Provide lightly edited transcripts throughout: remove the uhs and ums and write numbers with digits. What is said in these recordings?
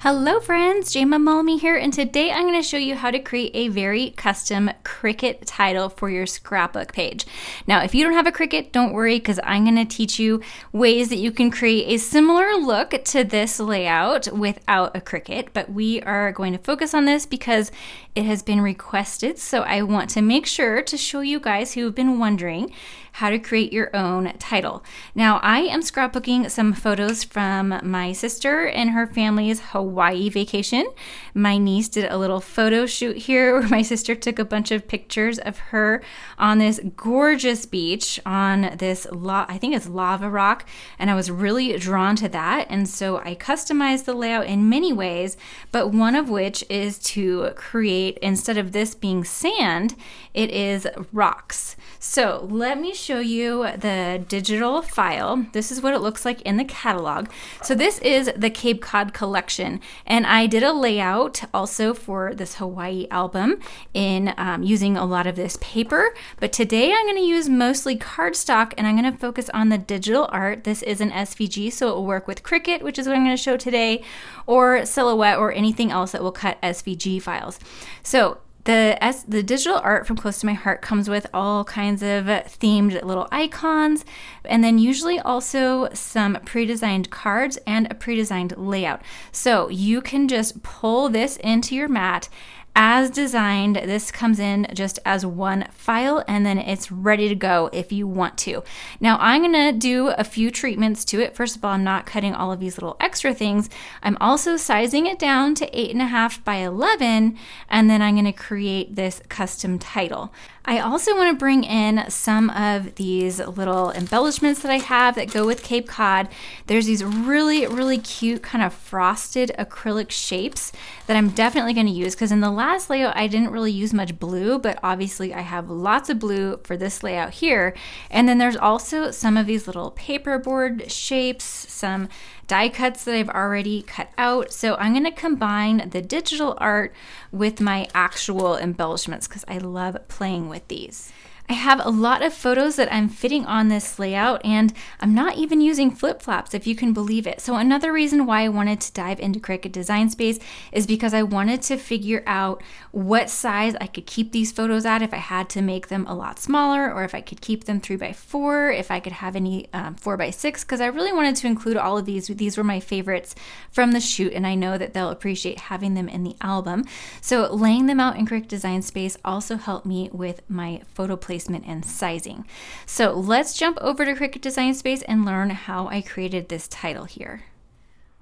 Hello friends, Jayma Malme here, and today I'm going to show you how to create a very custom Cricut title for your scrapbook page. Now, if you don't have a Cricut, don't worry, because I'm going to teach you ways that you can create a similar look to this layout without a Cricut, but we are going to focus on this because it has been requested, so I want to make sure to show you guys who have been wondering how to create your own title. Now, I am scrapbooking some photos from my sister and her family's Hawaii vacation. My niece did a little photo shoot here where my sister took a bunch of pictures of her on this gorgeous beach on this, I think it's lava rock, and I was really drawn to that. And so I customized the layout in many ways, but one of which is to create, instead of this being sand, it is rocks. So let me show you the digital file. This is what it looks like in the catalog. So this is the Cape Cod collection, and I did a layout also for this Hawaii album in using a lot of this paper, but today I'm going to use mostly cardstock, and I'm going to focus on the digital art. This is an SVG, so it will work with Cricut, which is what I'm going to show today, or Silhouette, or anything else that will cut SVG files. So the digital art from Close to My Heart comes with all kinds of themed little icons, and then usually also some pre-designed cards and a pre-designed layout. So you can just pull this into your mat as designed. This comes in just as one file, and then it's ready to go if you want to. Now I'm gonna do a few treatments to it. First of all, I'm not cutting all of these little extra things. I'm also sizing it down to 8.5 by 11, and then I'm gonna create this custom title. I also want to bring in some of these little embellishments that I have that go with Cape Cod. There's these really cute kind of frosted acrylic shapes that I'm definitely going to use, because in the last layout I didn't really use much blue, but obviously I have lots of blue for this layout here. And then there's also some of these little paperboard shapes, some die cuts that I've already cut out. So I'm going to combine the digital art with my actual embellishments because I love playing with these. I have a lot of photos that I'm fitting on this layout, and I'm not even using flip-flops, if you can believe it. So another reason why I wanted to dive into Cricut Design Space is because I wanted to figure out what size I could keep these photos at if I had to make them a lot smaller, or if I could keep them 3x4, if I could have any 4x6, because I really wanted to include all of these. These were my favorites from the shoot, and I know that they'll appreciate having them in the album. So laying them out in Cricut Design Space also helped me with my photo placement and sizing. So let's jump over to Cricut Design Space and learn how I created this title here.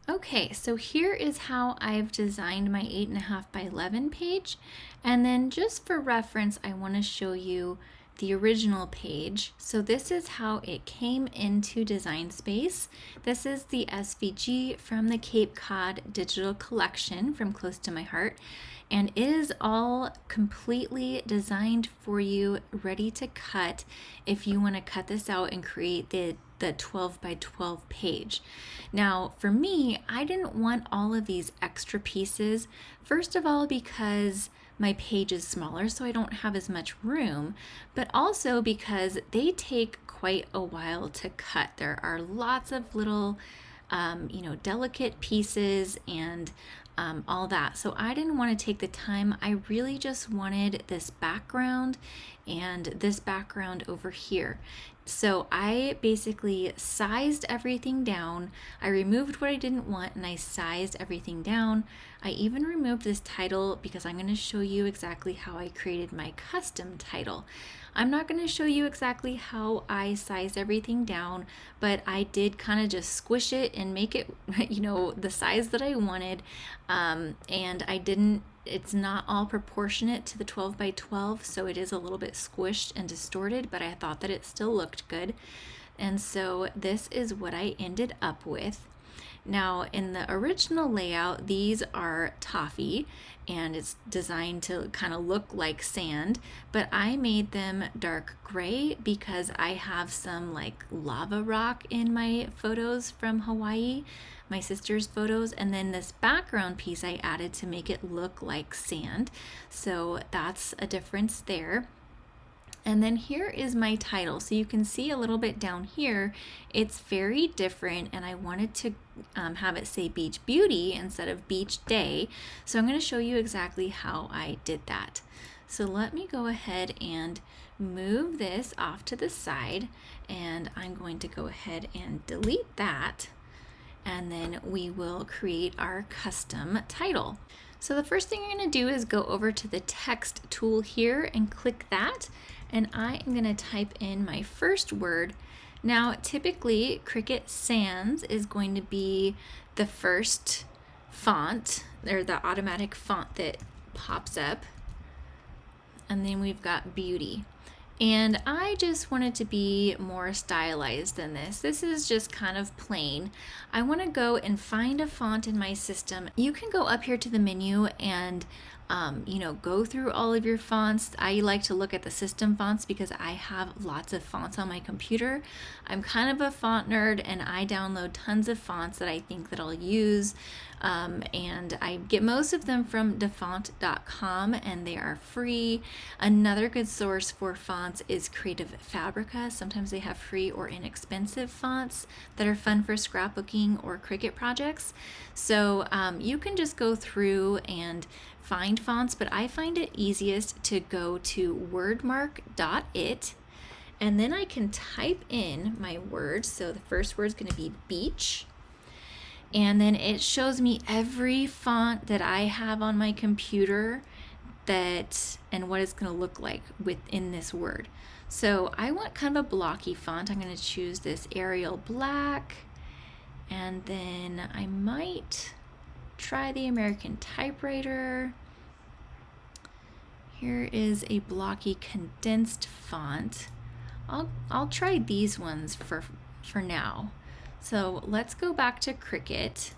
Okay, so here is how I've designed my 8.5 by 11 page. And then just for reference, I want to show you the original page. So this is how it came into Design Space. This is the SVG from the Cape Cod digital collection from Close to My Heart. And it is all completely designed for you, ready to cut if you want to cut this out and create the 12 by 12 page. Now, for me, I didn't want all of these extra pieces. First of all, because my page is smaller, so I don't have as much room, but also because they take quite a while to cut. There are lots of little, delicate pieces and all that. So I didn't want to take the time. I really just wanted this background and this background over here. So I basically sized everything down. I removed what I didn't want and I sized everything down. I even removed this title because I'm going to show you exactly how I created my custom title. I'm not going to show you exactly how I sized everything down, but I did kind of just squish it and make it, the size that I wanted. And it's not all proportionate to the 12 by 12, so it is a little bit squished and distorted, but I thought that it still looked good. And so this is what I ended up with. Now, in the original layout, these are Toffee, and it's designed to kind of look like sand, but I made them dark gray because I have some like lava rock in my photos from Hawaii, my sister's photos, and then this background piece I added to make it look like sand. So that's a difference there. And then here is my title. So you can see a little bit down here, it's very different, and I wanted to have it say Beach Beauty instead of Beach Day. So I'm going to show you exactly how I did that. So let me go ahead and move this off to the side, and I'm going to go ahead and delete that, and then we will create our custom title. So the first thing you're going to do is go over to the text tool here and click that, and I am going to type in my first word. Now typically Cricut Sans is going to be the first font, or the automatic font that pops up, and then we've got Beauty. And I just wanted to be more stylized than this. This is just kind of plain. I want to go and find a font in my system. You can go up here to the menu and go through all of your fonts. I like to look at the system fonts because I have lots of fonts on my computer. I'm kind of a font nerd, and I download tons of fonts that I think that I'll use. And I get most of them from dafont.com, and they are free. Another good source for fonts is Creative Fabrica. Sometimes they have free or inexpensive fonts that are fun for scrapbooking or Cricut projects. So you can just go through and find fonts, but I find it easiest to go to wordmark.it, and then I can type in my word. So the first word is going to be beach. And then it shows me every font that I have on my computer and what it's going to look like within this word. So I want kind of a blocky font. I'm going to choose this Arial Black, and then I might try the American Typewriter. Here is a blocky condensed font. I'll try these ones for now. So let's go back to Cricut,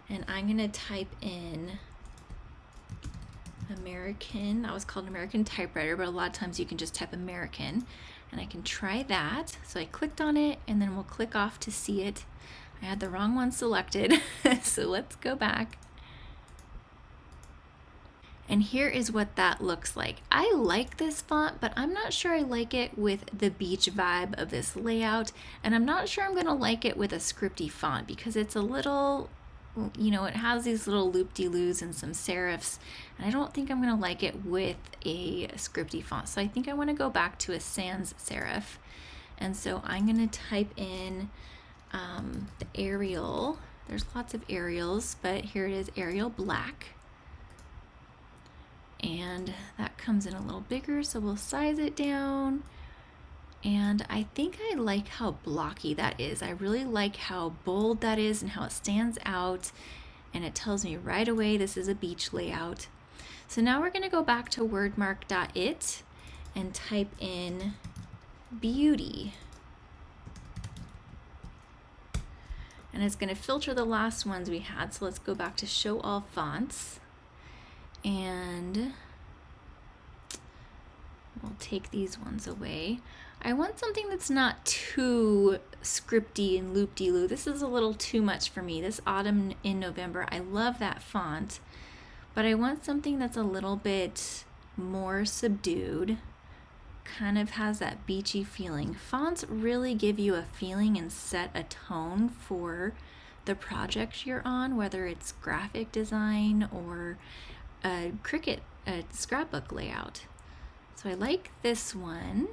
and I'm going to type in American. That was called American Typewriter, but a lot of times you can just type American, and I can try that. So I clicked on it, and then we'll click off to see it. I had the wrong one selected, so let's go back. And here is what that looks like. I like this font, but I'm not sure I like it with the beach vibe of this layout. And I'm not sure I'm gonna like it with a scripty font because it's a little, it has these little loop-de-loos and some serifs. And I don't think I'm gonna like it with a scripty font. So I think I wanna go back to a sans serif. And so I'm gonna type in the Arial. There's lots of Arials, but here it is, Arial Black. And that comes in a little bigger, so we'll size it down. And I think I like how blocky that is. I really like how bold that is and how it stands out, and it tells me right away this is a beach layout. So now we're going to go back to wordmark.it and type in beauty. And it's going to filter the last ones we had, so let's go back to show all fonts. And we'll take these ones away. I want something that's not too scripty and loop-de-loo. This is a little too much for me. This Autumn in November, I love that font, but I want something that's a little bit more subdued, kind of has that beachy feeling. Fonts really give you a feeling and set a tone for the project you're on, whether it's graphic design or a Cricut scrapbook layout. So I like this one,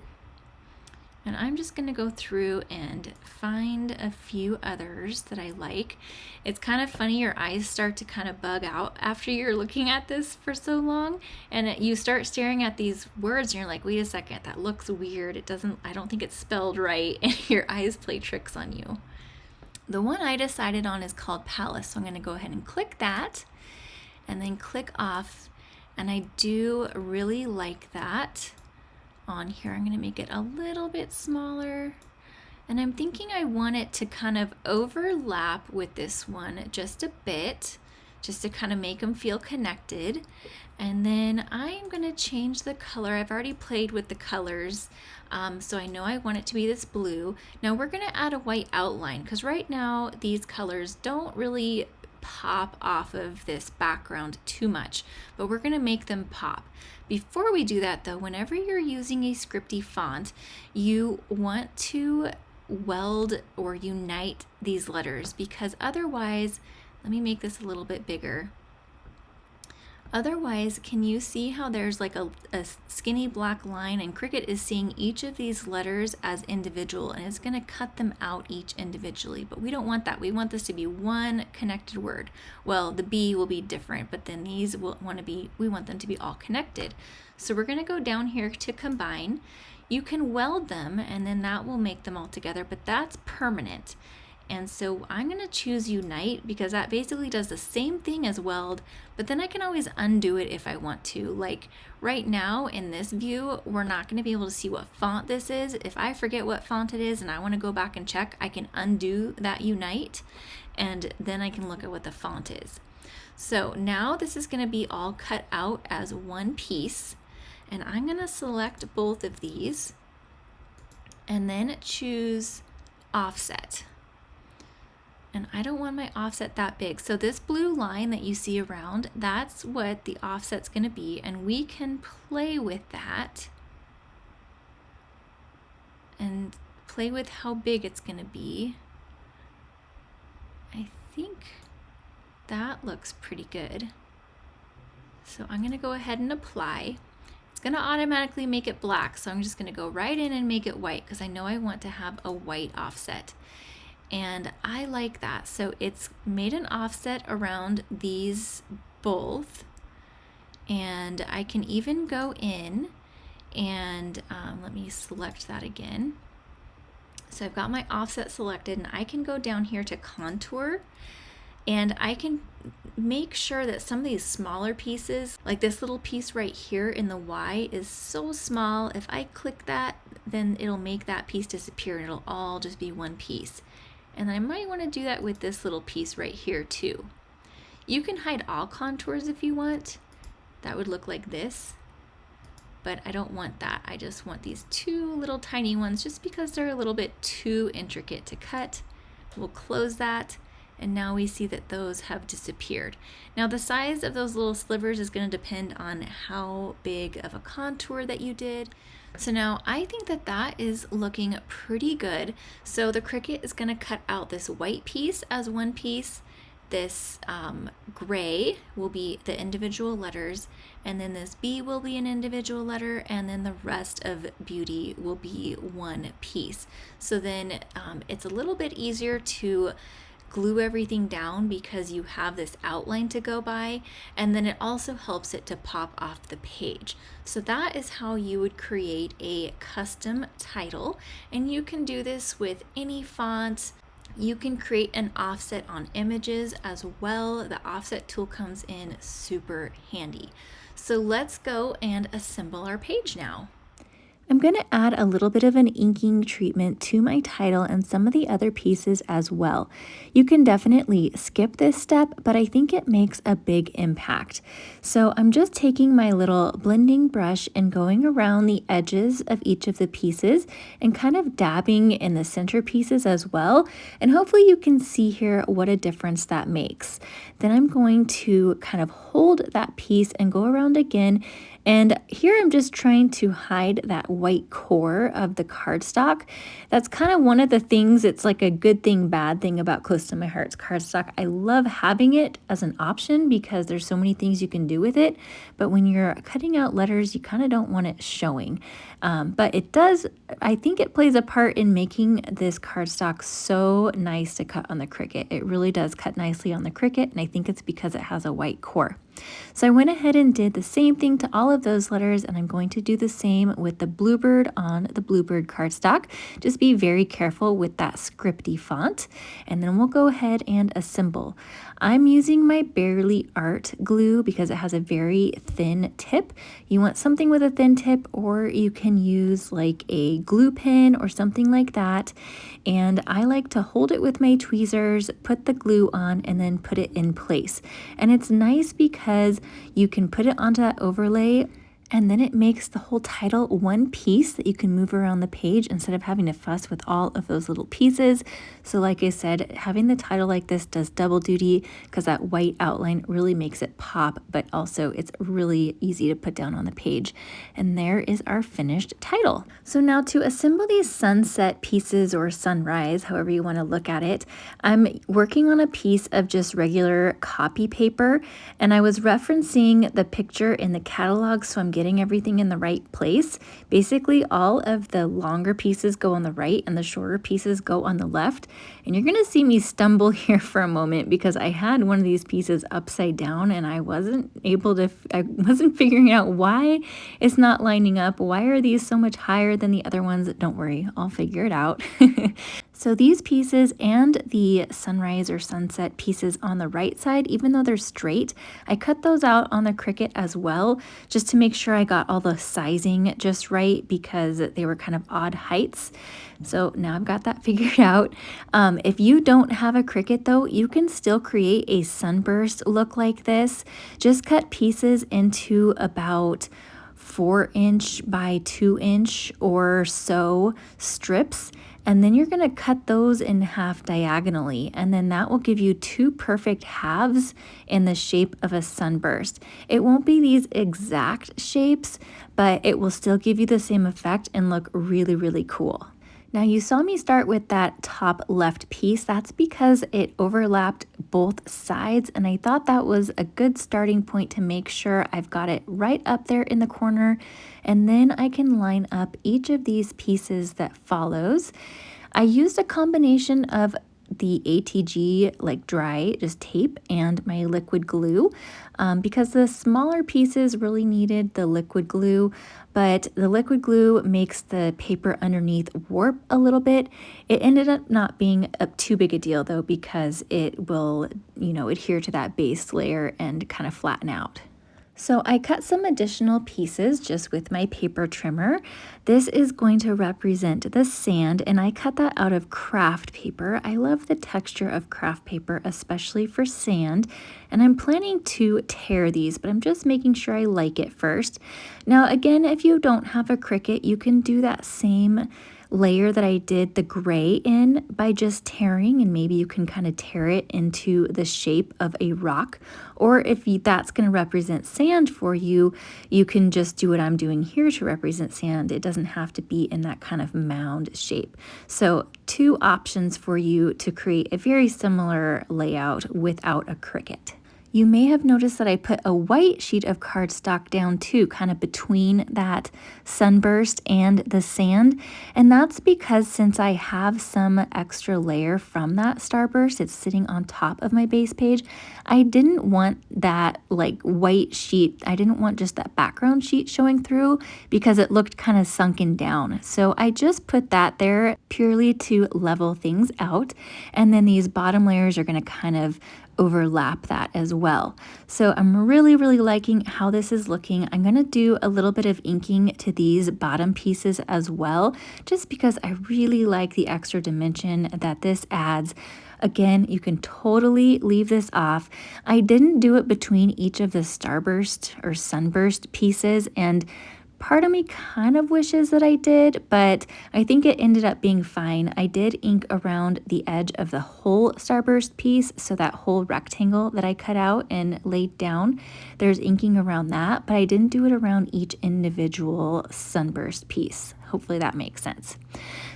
and I'm just going to go through and find a few others that I like. It's kind of funny, your eyes start to kind of bug out after you're looking at this for so long, and you start staring at these words and you're like, wait a second, that looks weird. I don't think it's spelled right, and your eyes play tricks on you. The one I decided on is called Palace, so I'm going to go ahead and click that and then click off, and I do really like that on here. I'm going to make it a little bit smaller, and I'm thinking I want it to kind of overlap with this one just a bit, just to kind of make them feel connected. And then I'm going to change the color. I've already played with the colors, so I know I want it to be this blue. Now we're going to add a white outline, because right now these colors don't really pop off of this background too much, but we're gonna make them pop. Before we do that though, whenever you're using a scripty font, you want to weld or unite these letters, because otherwise, let me make this a little bit bigger. Otherwise, can you see how there's like a skinny black line, and Cricut is seeing each of these letters as individual, and it's going to cut them out each individually, but we don't want that. We want this to be one connected word. Well, the B will be different, but then these we want them to be all connected. So we're going to go down here to combine. You can weld them, and then that will make them all together, but that's permanent. And so I'm going to choose Unite because that basically does the same thing as weld, but then I can always undo it if I want to. Like right now in this view, we're not going to be able to see what font this is. If I forget what font it is and I want to go back and check, I can undo that Unite, and then I can look at what the font is. So now this is going to be all cut out as one piece, and I'm going to select both of these and then choose Offset. And I don't want my offset that big. So this blue line that you see around, that's what the offset's going to be, and we can play with that and play with how big it's going to be. I think that looks pretty good. So I'm going to go ahead and apply. It's going to automatically make it black, so I'm just going to go right in and make it white because I know I want to have a white offset. And I like that. So it's made an offset around these both, and I can even go in and let me select that again. So I've got my offset selected, and I can go down here to contour, and I can make sure that some of these smaller pieces, like this little piece right here in the Y, is so small. If I click that, then it'll make that piece disappear and it'll all just be one piece. And I might want to do that with this little piece right here too. You can hide all contours if you want. That would look like this, but I don't want that. I just want these two little tiny ones just because they're a little bit too intricate to cut. We'll close that, and now we see that those have disappeared. Now the size of those little slivers is going to depend on how big of a contour that you did. So now I think that that is looking pretty good. So the Cricut is going to cut out this white piece as one piece. This gray will be the individual letters, and then this B will be an individual letter, and then the rest of beauty will be one piece. So then it's a little bit easier to glue everything down because you have this outline to go by, and then it also helps it to pop off the page. So that is how you would create a custom title, and you can do this with any font. You can create an offset on images as well. The offset tool comes in super handy. So let's go and assemble our page now. I'm going to add a little bit of an inking treatment to my title and some of the other pieces as well. You can definitely skip this step, but I think it makes a big impact. So I'm just taking my little blending brush and going around the edges of each of the pieces and kind of dabbing in the center pieces as well. And hopefully you can see here what a difference that makes. Then I'm going to kind of hold that piece and go around again. And here I'm just trying to hide that white core of the cardstock. That's kind of one of the things, it's like a good thing, bad thing about Close to My Heart's cardstock. I love having it as an option because there's so many things you can do with it. But when you're cutting out letters, you kind of don't want it showing. But it does, I think it plays a part in making this cardstock so nice to cut on the Cricut. It really does cut nicely on the Cricut, and I think it's because it has a white core. So I went ahead and did the same thing to all of those letters, and I'm going to do the same with the Bluebird on the Bluebird cardstock. Just be very careful with that scripty font, and then we'll go ahead and assemble. I'm using my Barely Art glue because it has a very thin tip. You want something with a thin tip, or you can use like a glue pen or something like that. And I like to hold it with my tweezers, put the glue on, and then put it in place. And it's nice because you can put it onto that overlay And then it makes the whole title one piece that you can move around the page instead of having to fuss with all of those little pieces. So like I said, having the title like this does double duty because that white outline really makes it pop, but also it's really easy to put down on the page. And there is our finished title. So now to assemble these sunset pieces or sunrise, however you want to look at it, I'm working on a piece of just regular copy paper, and I was referencing the picture in the catalog, so I'm getting everything in the right place. Basically, all of the longer pieces go on the right and the shorter pieces go on the left. And you're going to see me stumble here for a moment because I had one of these pieces upside down and I wasn't figuring out why it's not lining up. Why are these so much higher than the other ones? Don't worry, I'll figure it out. So these pieces and the sunrise or sunset pieces on the right side, even though they're straight, I cut those out on the Cricut as well, just to make sure I got all the sizing just right because they were kind of odd heights. So now I've got that figured out. If you don't have a Cricut though, you can still create a sunburst look like this. Just cut pieces into about 4" by 2" or so strips, and then you're going to cut those in half diagonally, and then that will give you two perfect halves in the shape of a sunburst. It won't be these exact shapes, but it will still give you the same effect and look really, really cool. Now you saw me start with that top left piece. That's because it overlapped both sides, and I thought that was a good starting point to make sure I've got it right up there in the corner, and then I can line up each of these pieces that follows. I used a combination of the ATG like dry just tape and my liquid glue because the smaller pieces really needed the liquid glue, but the liquid glue makes the paper underneath warp a little bit. It ended up not being too big a deal though because it will, adhere to that base layer and kind of flatten out. So I cut some additional pieces just with my paper trimmer. This is going to represent the sand, and I cut that out of Kraft paper. I love the texture of Kraft paper, especially for sand, and I'm planning to tear these, but I'm just making sure I like it first. Now again, if you don't have a Cricut, you can do that same layer that I did the gray in by just tearing, and maybe you can kind of tear it into the shape of a rock. Or if that's going to represent sand for you, you can just do what I'm doing here to represent sand. It doesn't have to be in that kind of mound shape. So two options for you to create a very similar layout without a Cricut. You may have noticed that I put a white sheet of cardstock down too, kind of between that sunburst and the sand. And that's because since I have some extra layer from that starburst, it's sitting on top of my base page, I didn't want that like white sheet. I didn't want just that background sheet showing through because it looked kind of sunken down. So I just put that there purely to level things out. And then these bottom layers are going to kind of overlap that as well. So I'm really, really liking how this is looking. I'm going to do a little bit of inking to these bottom pieces as well, just because I really like the extra dimension that this adds. Again, you can totally leave this off. I didn't do it between each of the starburst or sunburst pieces, and part of me kind of wishes that I did, but I think it ended up being fine. I did ink around the edge of the whole starburst piece, so that whole rectangle that I cut out and laid down, there's inking around that, but I didn't do it around each individual sunburst piece. Hopefully that makes sense.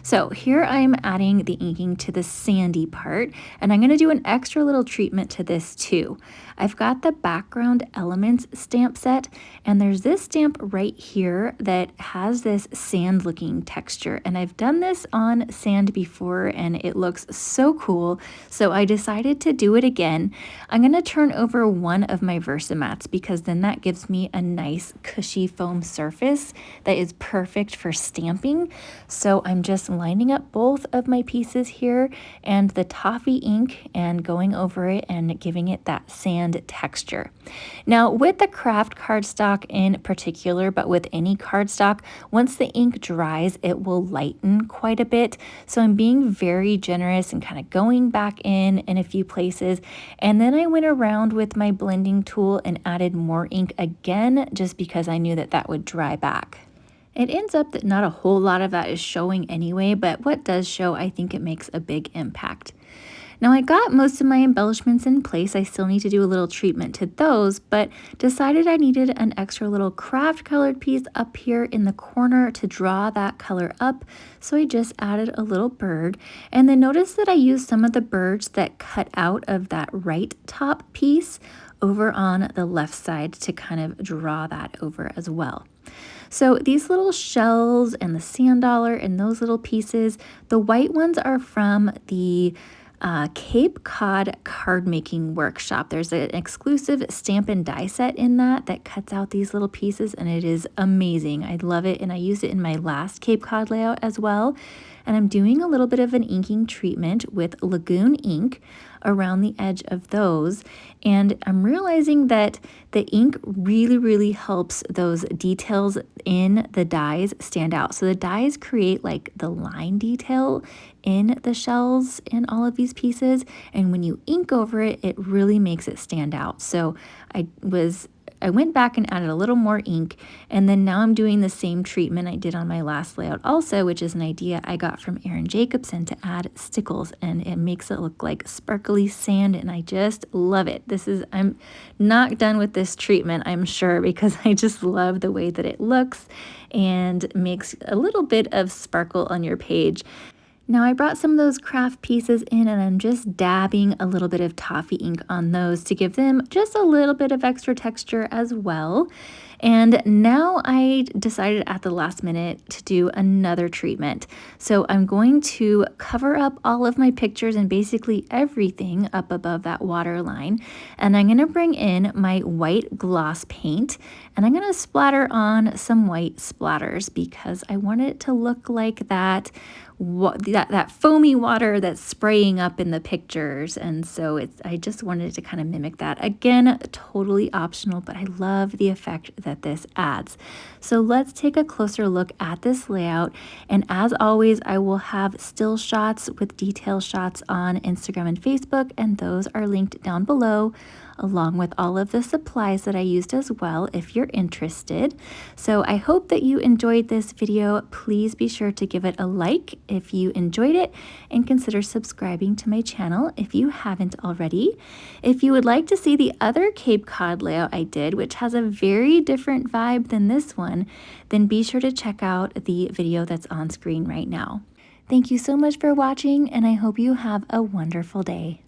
So here I'm adding the inking to the sandy part, and I'm going to do an extra little treatment to this too. I've got the background elements stamp set, and there's this stamp right here that has this sand looking texture, and I've done this on sand before and it looks so cool, so I decided to do it again. I'm going to turn over one of my Versamats because then that gives me a nice cushy foam surface that is perfect for stamping. So I'm just lining up both of my pieces here and the Toffee ink and going over it and giving it that sand and texture. Now with the Kraft cardstock in particular, but with any cardstock, once the ink dries, it will lighten quite a bit. So I'm being very generous and kind of going back in a few places. And then I went around with my blending tool and added more ink again, just because I knew that that would dry back. It ends up that not a whole lot of that is showing anyway, but what does show, I think it makes a big impact. Now I got most of my embellishments in place. I still need to do a little treatment to those, but decided I needed an extra little Kraft colored piece up here in the corner to draw that color up. So I just added a little bird, and then notice that I used some of the birds that cut out of that right top piece over on the left side to kind of draw that over as well. So these little shells and the sand dollar and those little pieces, the white ones are from the Cape Cod card making workshop. There's an exclusive stamp and die set in that cuts out these little pieces, and it is amazing. I love it, and I used it in my last Cape Cod layout as well. And I'm doing a little bit of an inking treatment with Lagoon ink around the edge of those. And I'm realizing that the ink really helps those details in the dies stand out. So the dies create like the line detail in the shells in all of these pieces. And when you ink over it, it really makes it stand out. So I went back and added a little more ink, and then now I'm doing the same treatment I did on my last layout also, which is an idea I got from Erin Jacobson to add stickles, and it makes it look like sparkly sand, and I just love it. I'm not done with this treatment, I'm sure, because I just love the way that it looks and makes a little bit of sparkle on your page. Now I brought some of those Kraft pieces in, and I'm just dabbing a little bit of Toffee ink on those to give them just a little bit of extra texture as well. And now I decided at the last minute to do another treatment. So I'm going to cover up all of my pictures and basically everything up above that water line. And I'm going to bring in my white gloss paint, and I'm going to splatter on some white splatters because I want it to look like that foamy water that's spraying up in the pictures. And so I just wanted to kind of mimic that. Again, totally optional, but I love the effect that this adds. So let's take a closer look at this layout. And as always, I will have still shots with detail shots on Instagram and Facebook, and those are linked down below, along with all of the supplies that I used as well if you're interested. So I hope that you enjoyed this video. Please be sure to give it a like if you enjoyed it, and consider subscribing to my channel if you haven't already. If you would like to see the other Cape Cod layout I did, which has a very different vibe than this one, then be sure to check out the video that's on screen right now. Thank you so much for watching, and I hope you have a wonderful day.